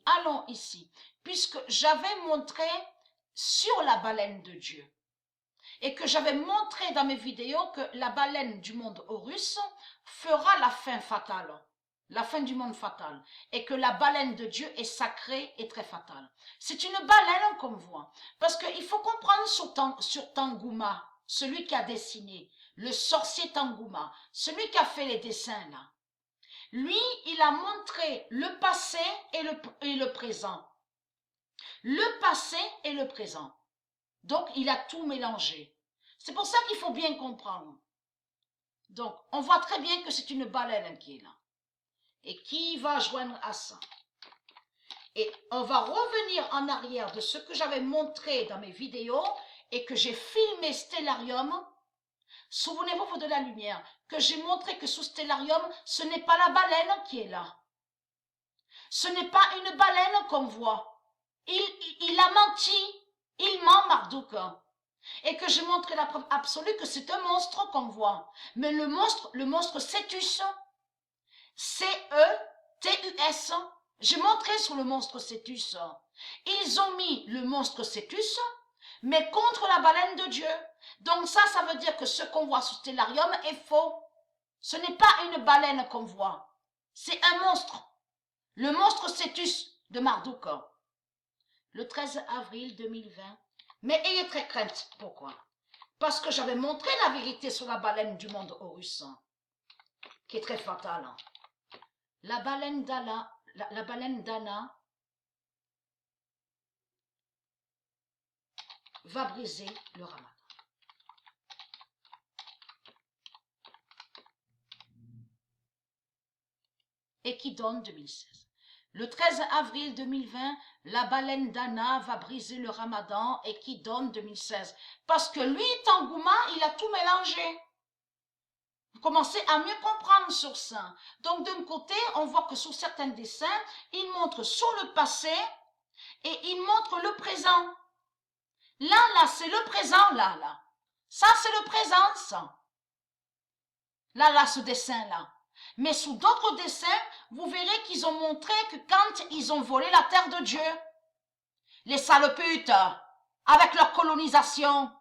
allons ici, puisque j'avais montré sur la baleine de Dieu et que j'avais montré dans mes vidéos que la baleine du monde Horus fera la fin fatale, la fin du monde fatal, et que la baleine de Dieu est sacrée et très fatale. C'est une baleine qu'on voit, parce qu'il faut comprendre sur Tangouma, celui qui a dessiné, le sorcier Tangouma, celui qui a fait les dessins là. Lui, il a montré le passé et le présent. Le passé et le présent. Donc, il a tout mélangé. C'est pour ça qu'il faut bien comprendre. Donc, on voit très bien que c'est une baleine qui est là. Et qui va joindre à ça. Et on va revenir en arrière de ce que j'avais montré dans mes vidéos et que j'ai filmé Stellarium. Souvenez-vous de la lumière, que j'ai montré que sous Stellarium, ce n'est pas la baleine qui est là. Ce n'est pas une baleine qu'on voit. Il a menti. Il ment, Marduk. Et que j'ai montré la preuve absolue que c'est un monstre qu'on voit. Mais le monstre Cétus, C-E-T-U-S, j'ai montré sur le monstre Cétus. Ils ont mis le monstre Cétus, mais contre la baleine de Dieu. Donc ça veut dire que ce qu'on voit sous Stellarium est faux. Ce n'est pas une baleine qu'on voit. C'est un monstre. Le monstre Cétus de Marduk. Le 13 avril 2020. Mais ayez très crainte. Pourquoi? Parce que j'avais montré la vérité sur la baleine du monde Horus, qui est très fatale. La baleine d'Anna va briser le ramadan. Et qui donne 2016. Le 13 avril 2020, la baleine d'Anna va briser le ramadan et qui donne 2016. Parce que lui, Tangouma, il a tout mélangé. Vous commencez à mieux comprendre sur ça. Donc d'un côté, on voit que sur certains dessins, il montre sur le passé et il montre le présent. Là, c'est le présent, là. Ça, c'est le présent, ça. Là, ce dessin-là. Mais sous d'autres dessins, vous verrez qu'ils ont montré que quand ils ont volé la terre de Dieu, les sales putes, avec leur colonisation.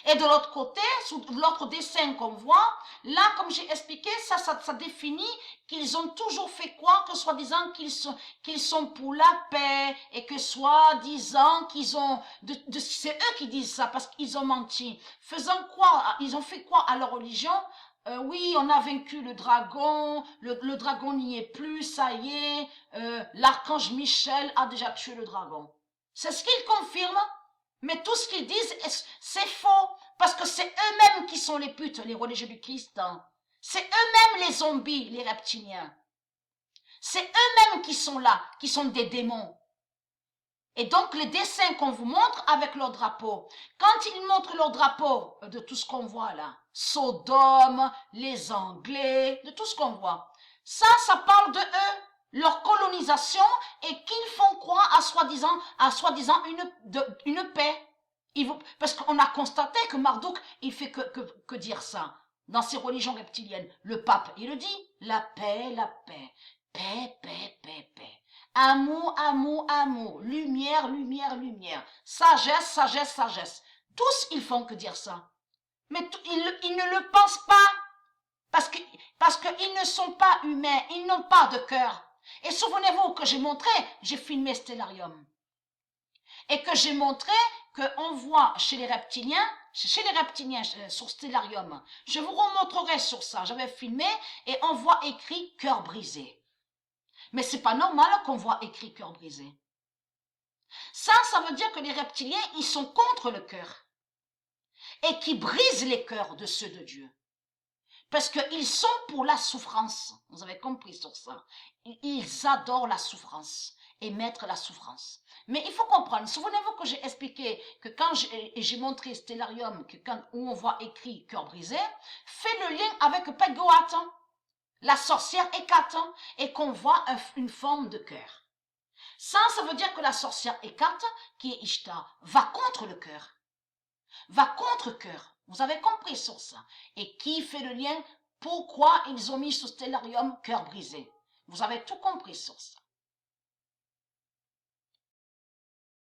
Et de l'autre côté, sous l'autre dessin qu'on voit, là, comme j'ai expliqué, ça définit qu'ils ont toujours fait croire que soi-disant qu'ils sont pour la paix et que soi-disant qu'ils ont... c'est eux qui disent ça parce qu'ils ont menti. Ils ont fait croire à leur religion, oui, on a vaincu le dragon, le dragon n'y est plus, ça y est, l'archange Michel a déjà tué le dragon. C'est ce qu'ils confirment. Mais tout ce qu'ils disent, c'est faux, parce que c'est eux-mêmes qui sont les putes, les religieux du Christ. Hein. C'est eux-mêmes les zombies, les reptiliens. C'est eux-mêmes qui sont là, qui sont des démons. Et donc les dessins qu'on vous montre avec leur drapeau, quand ils montrent leur drapeau de tout ce qu'on voit là, Sodome, les Anglais, de tout ce qu'on voit, ça parle de eux. Leur colonisation et qu'ils font croire à soi-disant une paix. Parce qu'on a constaté que Marduk, il fait que dire ça. Dans ses religions reptiliennes, le pape, il le dit, la paix, paix, paix, paix, paix. Amour, amour, amour, lumière, lumière, lumière, sagesse, sagesse, sagesse. Tous, ils font que dire ça. Mais ils ne le pensent pas. Parce qu'ils ne sont pas humains, ils n'ont pas de cœur. Et souvenez-vous que j'ai filmé Stellarium. Et que j'ai montré qu'on voit chez les reptiliens sur Stellarium. Je vous remontrerai sur ça. J'avais filmé et on voit écrit cœur brisé. Mais c'est pas normal qu'on voit écrit cœur brisé. Ça veut dire que les reptiliens, ils sont contre le cœur. Et qui brisent les cœurs de ceux de Dieu. Parce qu'ils sont pour la souffrance. Vous avez compris sur ça. Ils adorent la souffrance et mettre la souffrance. Mais il faut comprendre. Souvenez-vous que j'ai expliqué que quand j'ai montré Stellarium, où on voit écrit cœur brisé, fait le lien avec Peggoat, la sorcière Hécate, et qu'on voit une forme de cœur. Ça veut dire que la sorcière Hécate, qui est Ishtar, va contre le cœur. Va contre cœur. Vous avez compris sur ça. Et qui fait le lien? Pourquoi ils ont mis sur Stellarium cœur brisé? Vous avez tout compris sur ça.